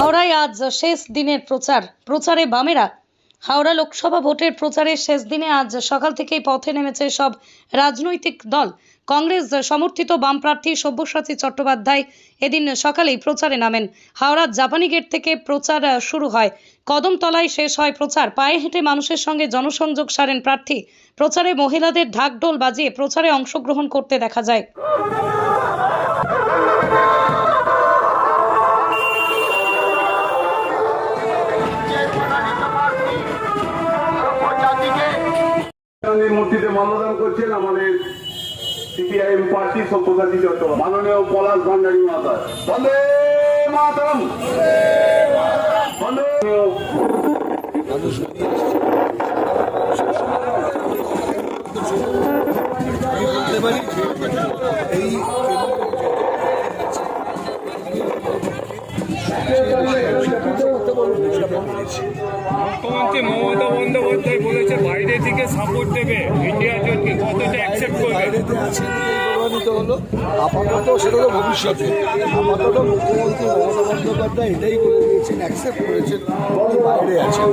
হাওড়ায় আজ শেষ দিনের প্রচারে বামেরা। হাওড়া লোকসভা ভোটের প্রচারের শেষ দিনে আজ সকাল থেকেই পথে নেমেছে সব রাজনৈতিক দল। কংগ্রেস সমর্থিত বাম প্রার্থী সব্যসাচী চট্টোপাধ্যায় এদিন সকালেই প্রচারে নামেন। হাওড়ার জাপানি গেট থেকে প্রচার শুরু হয়, কদমতলায় শেষ হয় প্রচার। পায়ে হেঁটে মানুষের সঙ্গে জনসংযোগ সারেন প্রার্থী। প্রচারে মহিলাদের ঢাকঢোল বাজিয়ে প্রচারে অংশগ্রহণ করতে দেখা যায়। মূর্তিতে মাল্যদান করছেন আমাদের সিপিআইএম পার্টি সব্যসাচী চট্টোপাধ্যায়, মাননীয় পলাশ ভান্ডারী মাতা। বন্দে মাতরম। মুখ্যমন্ত্রী মমতা বন্দ্যোপাধ্যায় বলেছে বাইরে থেকে সাপোর্ট দেবে, ইন্ডিয়ার জন্য কতটা অ্যাকসেপ্ট করবে? বাইরেতে আছেন প্রমাণিত হলো, আপাতত সেটা তো ভবিষ্যতে। আপাতত মুখ্যমন্ত্রী মমতা বন্দ্যোপাধ্যায় এটাই বলে দিয়েছেন, অ্যাকসেপ্ট করেছেন, বাইরে আছেন।